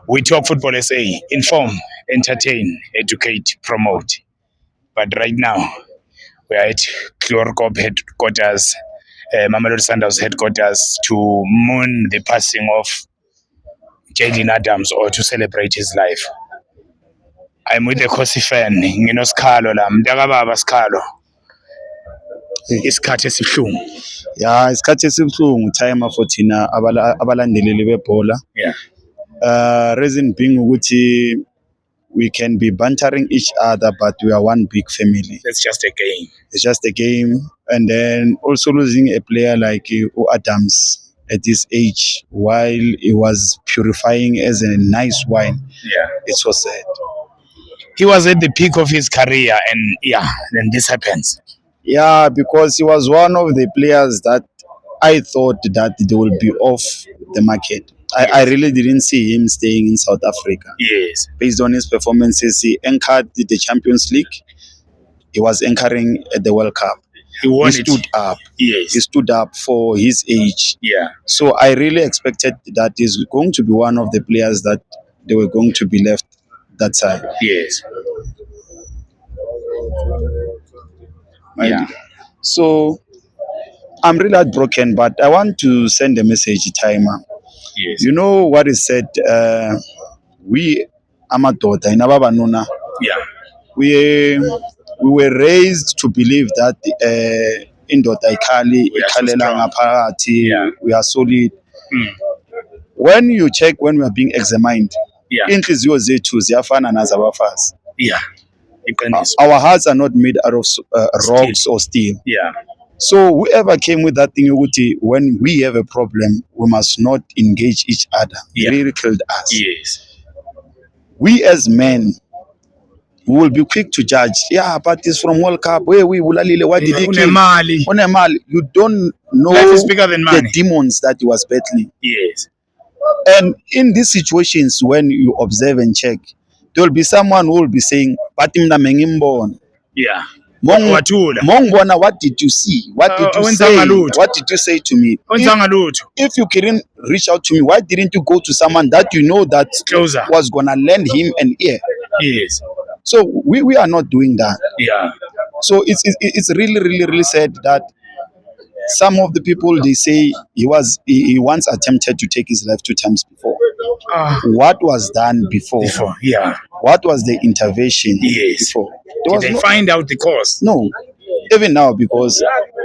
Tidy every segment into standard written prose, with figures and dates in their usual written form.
We talk Football SA, inform, entertain, educate, promote. But right now, we are at Chlorcorp headquarters, Mamelodi Sundowns headquarters to mourn the passing of Jayden Adams or to celebrate his life. I'm with the Khosi fan, nginoSikhalo la, mntakababa Sikhalo. Isikhathi esibuhlungu. Ya isikhathi esibuhlungu time for thina abalandeleli bebhola. Reason being ukuthi we can be bantering each other, but we are one big family. It's just a game. It's just a game. And then also losing a player like Adams at this age while he was purifying as a nice wine. Yeah. It's so sad. He was at the peak of his career and then this happens. Yeah, because he was one of the players that I thought that they will be off the market. Yes. I really didn't see him staying in South Africa. Yes. Based on his performances, he anchored the Champions League. He was anchoring at the World Cup. He stood up. Yes. He stood up for his age. Yeah. So I really expected that he's going to be one of the players that they were going to be left that side. Yes. Right? Yeah. So I'm really heartbroken, but I want to send a message, Timer. Yes. You know what is said? We Amadota in Ababanuna. Yeah. We were raised to believe that indoda ikhalela ngaphakathi, we are solid. When you check, when we are being examined, inhliziyo zethu ziyafana nazabafazi. Yeah. Our hearts are not made out of rocks or steel. Yeah. So whoever came with that thing, when we have a problem, we must not engage each other. Yeah. It really killed us. Yes. We as men, we will be quick to judge. Yeah, but it's from World Cup. Where we ulalile, what did he kill? Unemali. You don't know life is bigger than money. The demons that he was battling. Yes. And in these situations, when you observe and check, there will be someone who will be saying, "Batim na mengimbon." Yeah. Mongwana, what did you see? What did you say? What did you say to me? If you couldn't reach out to me, why didn't you go to someone that you know that closer was gonna lend him an ear? Yes. So we are not doing that. Yeah. So it's really sad that some of the people, they say he once attempted to take his life 2 times before. What was done before? Yeah. What was the intervention before? Did they find out the cause? No. Even now, because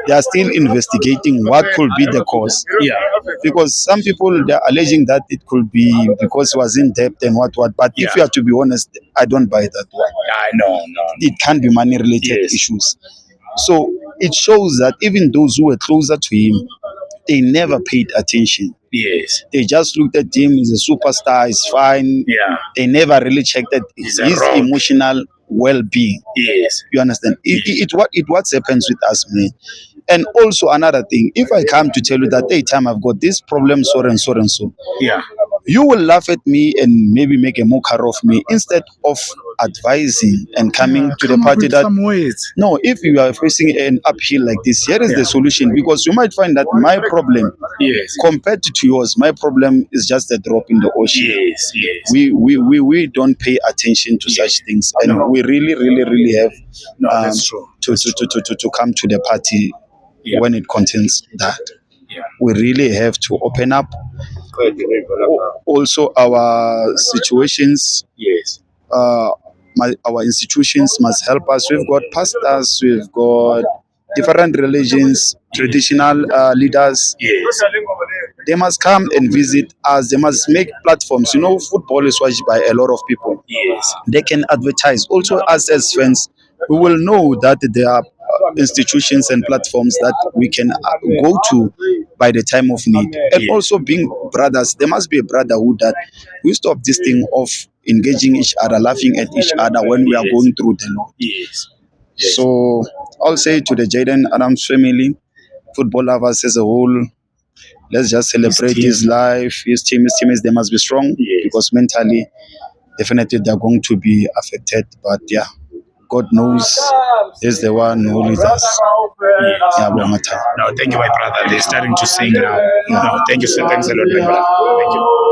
they are still investigating what could be the cause. Yeah. Because some people, they are alleging that it could be because he was in debt and what. But if you have to be honest, I don't buy that one. No. It can be money-related issues. So it shows that even those who were closer to him, they never paid attention. Yes. They just looked at him as a superstar, he's fine. Yeah. They never really checked that his emotional well-being. Yes. You understand? It what happens with us, man. And also another thing, if I come to tell you that hey, time I've got this problem, so and so. Yeah. You will laugh at me and maybe make a mockery of me instead of advising and coming to the party that no, if you are facing an uphill like this, here is the solution, because you might find that my problem compared to yours, my problem is just a drop in the ocean. Yes. We don't pay attention to such things, and we really have that's true. To come to the party when it contains that. We really have to open up. Also, our situations, our institutions must help us. We've got pastors, we've got different religions, traditional leaders. Yes. They must come and visit us. They must make platforms. You know, football is watched by a lot of people. Yes. They can advertise. Also, us as fans, we will know that there are institutions and platforms that we can go to by the time of need. And also being brothers, there must be a brotherhood that we stop this thing of engaging each other, laughing at each other when we are going through the Lord. Yes. So I'll say to the Jayden Adams family, football lovers as a whole, let's just celebrate his life, his team, they must be strong because mentally, definitely they're going to be affected. But yeah, God knows He's the one who leads us. No, thank you, my brother. They're starting to sing now. No, thank you. Thanks a lot, my brother. Thank you.